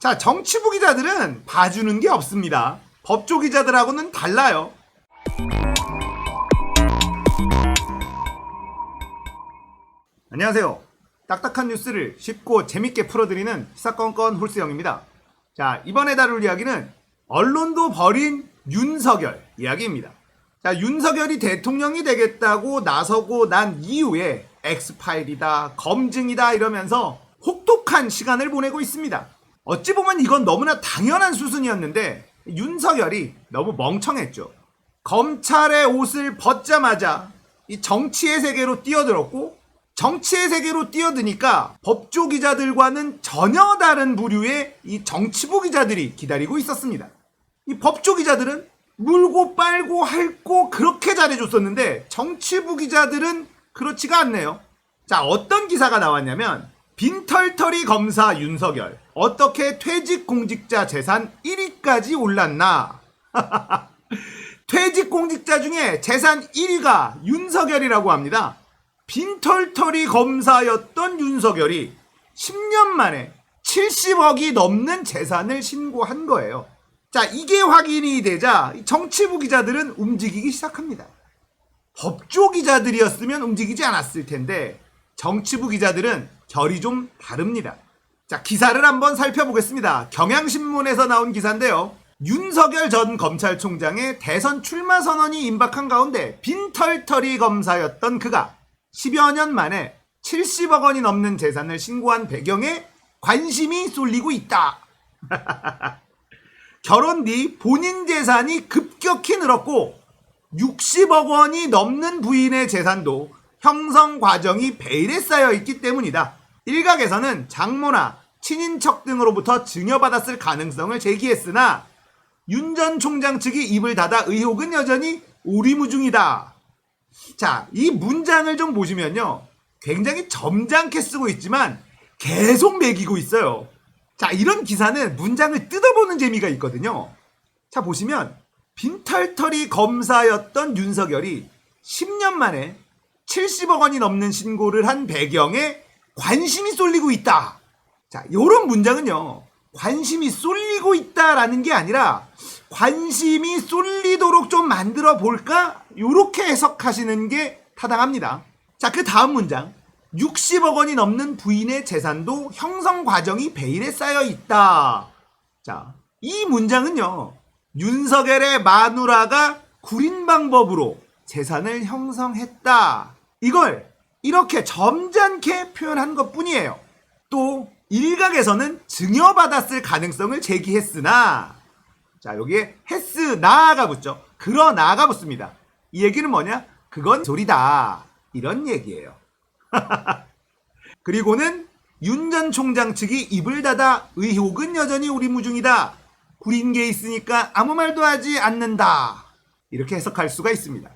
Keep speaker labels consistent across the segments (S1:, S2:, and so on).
S1: 자, 정치부 기자들은 봐주는 게 없습니다. 법조 기자들하고는 달라요. 안녕하세요. 딱딱한 뉴스를 쉽고 재밌게 풀어드리는 시사건건 홀수영입니다. 자, 이번에 다룰 이야기는 언론도 버린 윤석열 이야기입니다. 자, 윤석열이 대통령이 되겠다고 나서고 난 이후에 엑스파일이다, 검증이다 이러면서 혹독한 시간을 보내고 있습니다. 어찌 보면 이건 너무나 당연한 수순이었는데 윤석열이 너무 멍청했죠. 검찰의 옷을 벗자마자 이 정치의 세계로 뛰어들었고, 정치의 세계로 뛰어드니까 법조 기자들과는 전혀 다른 부류의 이 정치부 기자들이 기다리고 있었습니다. 이 법조 기자들은 물고 빨고 핥고 그렇게 잘해줬었는데 정치부 기자들은 그렇지가 않네요. 자, 어떤 기사가 나왔냐면 빈털터리 검사 윤석열 어떻게 퇴직 공직자 재산 1위까지 올랐나. 퇴직 공직자 중에 재산 1위가 윤석열이라고 합니다. 빈털터리 검사였던 윤석열이 10년 만에 70억이 넘는 재산을 신고한 거예요. 자, 이게 확인이 되자 정치부 기자들은 움직이기 시작합니다. 법조 기자들이었으면 움직이지 않았을 텐데 정치부 기자들은 결이 좀 다릅니다. 자, 기사를 한번 살펴보겠습니다. 경향신문에서 나온 기사인데요. 윤석열 전 검찰총장의 대선 출마 선언이 임박한 가운데 빈털터리 검사였던 그가 10여 년 만에 70억 원이 넘는 재산을 신고한 배경에 관심이 쏠리고 있다. 결혼 뒤 본인 재산이 급격히 늘었고 60억 원이 넘는 부인의 재산도 형성 과정이 베일에 쌓여 있기 때문이다. 일각에서는 장모나 친인척 등으로부터 증여받았을 가능성을 제기했으나 윤 전 총장 측이 입을 닫아 의혹은 여전히 오리무중이다. 자, 이 문장을 좀 보시면요, 굉장히 점잖게 쓰고 있지만 계속 매기고 있어요. 자, 이런 기사는 문장을 뜯어보는 재미가 있거든요. 자, 보시면 빈털터리 검사였던 윤석열이 10년 만에 70억 원이 넘는 신고를 한 배경에 관심이 쏠리고 있다. 자, 요런 문장은요, 관심이 쏠리고 있다라는 게 아니라 관심이 쏠리도록 좀 만들어 볼까? 요렇게 해석하시는 게 타당합니다. 자, 그 다음 문장. 60억 원이 넘는 부인의 재산도 형성 과정이 베일에 쌓여 있다. 자, 이 문장은요, 윤석열의 마누라가 구린 방법으로 재산을 형성했다. 이걸 이렇게 점잖게 표현한 것 뿐이에요. 또 일각에서는 증여받았을 가능성을 제기했으나, 자, 여기에 했으나가 붙죠. 그러나가 붙습니다. 이 얘기는 뭐냐? 그건 소리다. 이런 얘기예요. 그리고는 윤 전 총장 측이 입을 닫아 의혹은 여전히 오리무중이다. 구린 게 있으니까 아무 말도 하지 않는다. 이렇게 해석할 수가 있습니다.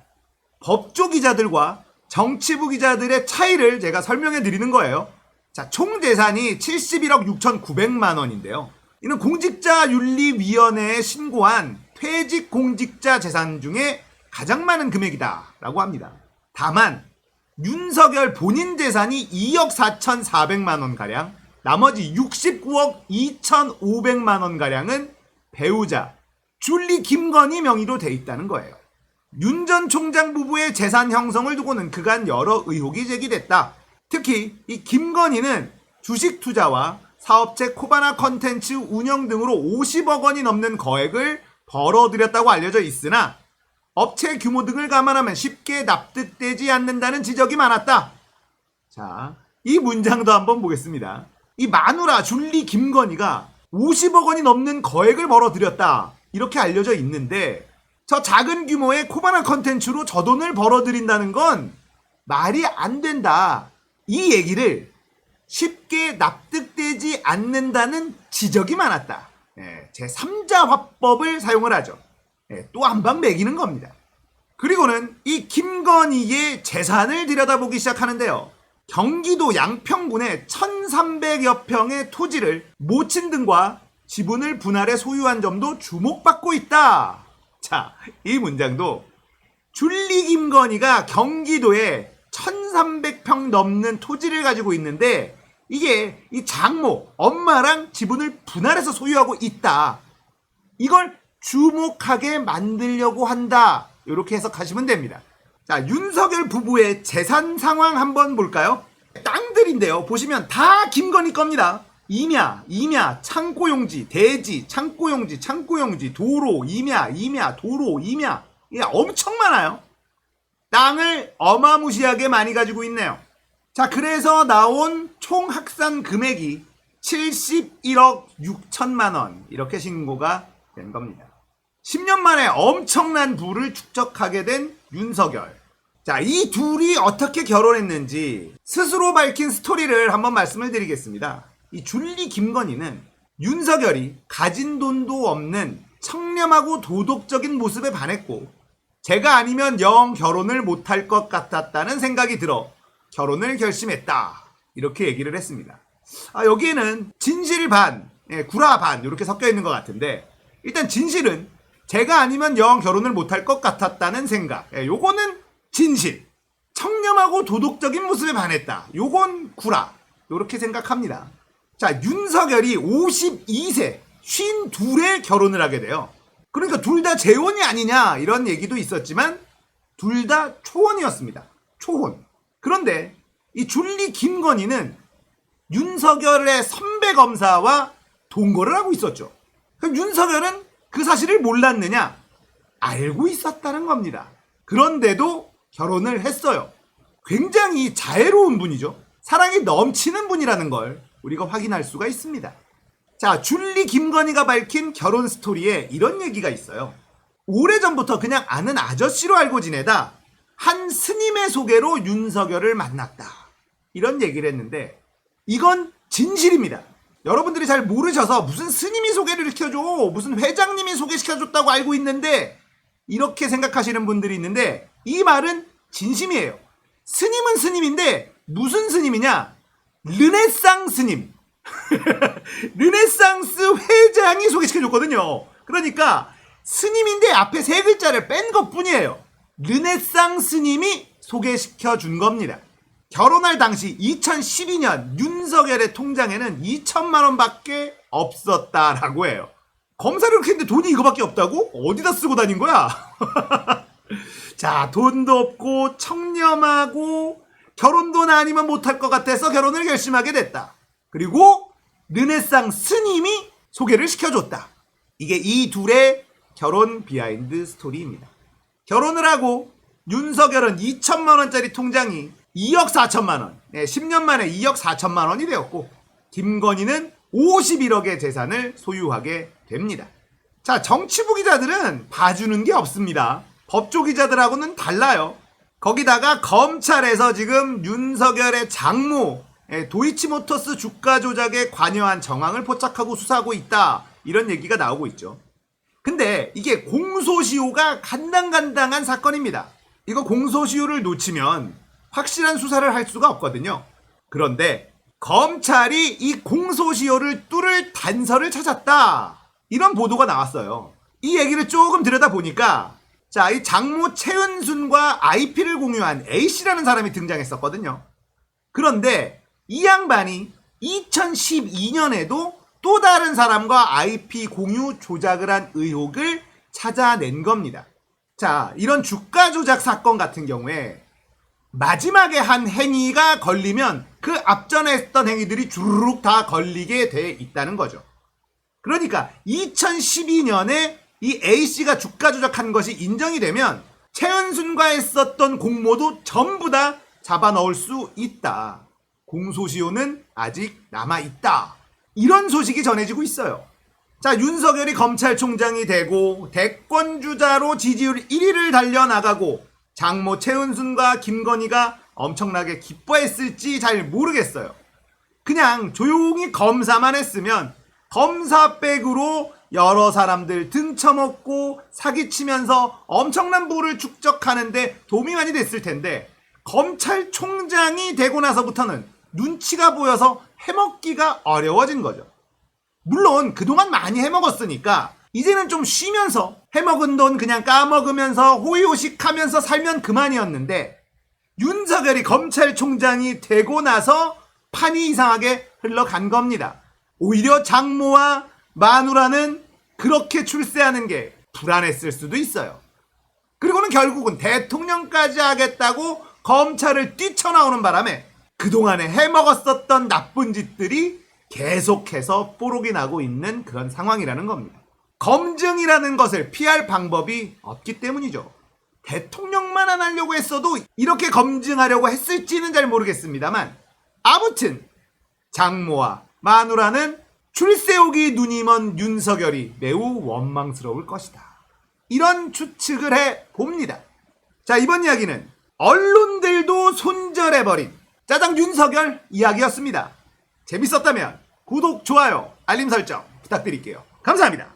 S1: 법조 기자들과 정치부 기자들의 차이를 제가 설명해 드리는 거예요. 자, 총 재산이 71억 6,900만 원인데요. 이는 공직자윤리위원회에 신고한 퇴직 공직자 재산 중에 가장 많은 금액이다 라고 합니다. 다만 윤석열 본인 재산이 2억 4,400만 원가량, 나머지 69억 2,500만 원가량은 배우자 줄리 김건희 명의로 돼 있다는 거예요. 윤 전 총장 부부의 재산 형성을 두고는 그간 여러 의혹이 제기됐다. 특히 이 김건희는 주식 투자와 사업체 코바나 컨텐츠 운영 등으로 50억 원이 넘는 거액을 벌어들였다고 알려져 있으나 업체 규모 등을 감안하면 쉽게 납득되지 않는다는 지적이 많았다. 자, 이 문장도 한번 보겠습니다. 이 마누라 줄리 김건희가 50억 원이 넘는 거액을 벌어들였다. 이렇게 알려져 있는데 저 작은 규모의 코바나 컨텐츠로 저 돈을 벌어들인다는 건 말이 안 된다. 이 얘기를 쉽게 납득되지 않는다는 지적이 많았다. 제3자 화법을 사용을 하죠. 또 한 방 매기는 겁니다. 그리고는 이 김건희의 재산을 들여다보기 시작하는데요. 경기도 양평군에 1,300여 평의 토지를 모친 등과 지분을 분할해 소유한 점도 주목받고 있다. 자, 이 문장도 줄리 김건희가 경기도에 1,300평 넘는 토지를 가지고 있는데 이게 이 장모, 엄마랑 지분을 분할해서 소유하고 있다. 이걸 주목하게 만들려고 한다. 이렇게 해석하시면 됩니다. 자, 윤석열 부부의 재산 상황 한번 볼까요? 땅들인데요. 보시면 다 김건희 겁니다. 임야, 창고용지, 대지, 창고용지, 도로, 임야, 도로, 임야. 이게 엄청 많아요. 땅을 어마무시하게 많이 가지고 있네요. 자, 그래서 나온 총 학산 금액이 71억 6천만 원 이렇게 신고가 된 겁니다. 10년 만에 엄청난 부를 축적하게 된 윤석열. 자, 이 둘이 어떻게 결혼했는지 스스로 밝힌 스토리를 한번 말씀을 드리겠습니다. 이 줄리 김건희는 윤석열이 가진 돈도 없는 청렴하고 도덕적인 모습에 반했고, 제가 아니면 영 결혼을 못할 것 같았다는 생각이 들어 결혼을 결심했다. 이렇게 얘기를 했습니다. 여기에는 진실 반, 구라 반 이렇게 섞여 있는 것 같은데, 일단 진실은 제가 아니면 영 결혼을 못할 것 같았다는 생각. 요거는 진실. 청렴하고 도덕적인 모습에 반했다. 요건 구라. 요렇게 생각합니다. 자, 윤석열이 52세, 52에 결혼을 하게 돼요. 그러니까 둘 다 재혼이 아니냐 이런 얘기도 있었지만 둘 다 초혼이었습니다. 초혼. 그런데 이 줄리 김건희는 윤석열의 선배 검사와 동거를 하고 있었죠. 그럼 윤석열은 그 사실을 몰랐느냐? 알고 있었다는 겁니다. 그런데도 결혼을 했어요. 굉장히 자애로운 분이죠. 사랑이 넘치는 분이라는 걸 우리가 확인할 수가 있습니다. 자, 줄리 김건희가 밝힌 결혼 스토리에 이런 얘기가 있어요. 오래전부터 그냥 아는 아저씨로 알고 지내다 한 스님의 소개로 윤석열을 만났다. 이런 얘기를 했는데 이건 진실입니다. 여러분들이 잘 모르셔서 무슨 스님이 소개를 시켜줘, 무슨 회장님이 소개시켜줬다고 알고 있는데 이렇게 생각하시는 분들이 있는데 이 말은 진심이에요. 스님은 스님인데 무슨 스님이냐? 르네상스 스님. 르네상스 회장이 소개시켜줬거든요. 그러니까 스님인데 앞에 세 글자를 뺀 것뿐이에요. 르네상스 스님이 소개시켜준 겁니다. 결혼할 당시 2012년 윤석열의 통장에는 2천만 원밖에 없었다라고 해요. 검사를 이렇게 했는데 돈이 이거밖에 없다고? 어디다 쓰고 다닌 거야? 자, 돈도 없고 청렴하고 결혼도 아니면 못할 것 같아서 결혼을 결심하게 됐다. 그리고 르네상스 스님이 소개를 시켜줬다. 이게 이 둘의 결혼 비하인드 스토리입니다. 결혼을 하고 윤석열은 2천만 원짜리 통장이 2억 4천만 원, 10년 만에 2억 4천만 원이 되었고 김건희는 51억의 재산을 소유하게 됩니다. 자, 정치부 기자들은 봐주는 게 없습니다. 법조 기자들하고는 달라요. 거기다가 검찰에서 지금 윤석열의 장모 도이치모터스 주가 조작에 관여한 정황을 포착하고 수사하고 있다. 이런 얘기가 나오고 있죠. 근데 이게 공소시효가 간당간당한 사건입니다. 이거 공소시효를 놓치면 확실한 수사를 할 수가 없거든요. 그런데 검찰이 이 공소시효를 뚫을 단서를 찾았다. 이런 보도가 나왔어요. 이 얘기를 조금 들여다보니까 자, 이 장모 최은순과 IP를 공유한 A씨라는 사람이 등장했었거든요. 그런데 이 양반이 2012년에도 또 다른 사람과 IP 공유 조작을 한 의혹을 찾아낸 겁니다. 자, 이런 주가 조작 사건 같은 경우에 마지막에 한 행위가 걸리면 그 앞전에 했던 행위들이 주르륵 다 걸리게 돼 있다는 거죠. 그러니까 2012년에 이 A씨가 주가 조작한 것이 인정이 되면 최은순과 했었던 공모도 전부 다 잡아넣을 수 있다. 공소시효는 아직 남아있다. 이런 소식이 전해지고 있어요. 자, 윤석열이 검찰총장이 되고 대권주자로 지지율 1위를 달려나가고 장모 최은순과 김건희가 엄청나게 기뻐했을지 잘 모르겠어요. 그냥 조용히 검사만 했으면 검사백으로 여러 사람들 등쳐먹고 사기치면서 엄청난 부를 축적하는데 도움이 많이 됐을 텐데 검찰총장이 되고 나서부터는 눈치가 보여서 해먹기가 어려워진 거죠. 물론 그동안 많이 해먹었으니까 이제는 좀 쉬면서 해먹은 돈 그냥 까먹으면서 호의호식하면서 살면 그만이었는데 윤석열이 검찰총장이 되고 나서 판이 이상하게 흘러간 겁니다. 오히려 장모와 마누라는 그렇게 출세하는 게 불안했을 수도 있어요. 그리고는 결국은 대통령까지 하겠다고 검찰을 뛰쳐나오는 바람에 그동안에 해먹었었던 나쁜 짓들이 계속해서 뽀록이 나고 있는 그런 상황이라는 겁니다. 검증이라는 것을 피할 방법이 없기 때문이죠. 대통령만 안 하려고 했어도 이렇게 검증하려고 했을지는 잘 모르겠습니다만 아무튼 장모와 마누라는 출세옥이 눈이 먼 윤석열이 매우 원망스러울 것이다. 이런 추측을 해봅니다. 자, 이번 이야기는 언론들도 손절해버린 짜장 윤석열 이야기였습니다. 재밌었다면 구독, 좋아요, 알림 설정 부탁드릴게요. 감사합니다.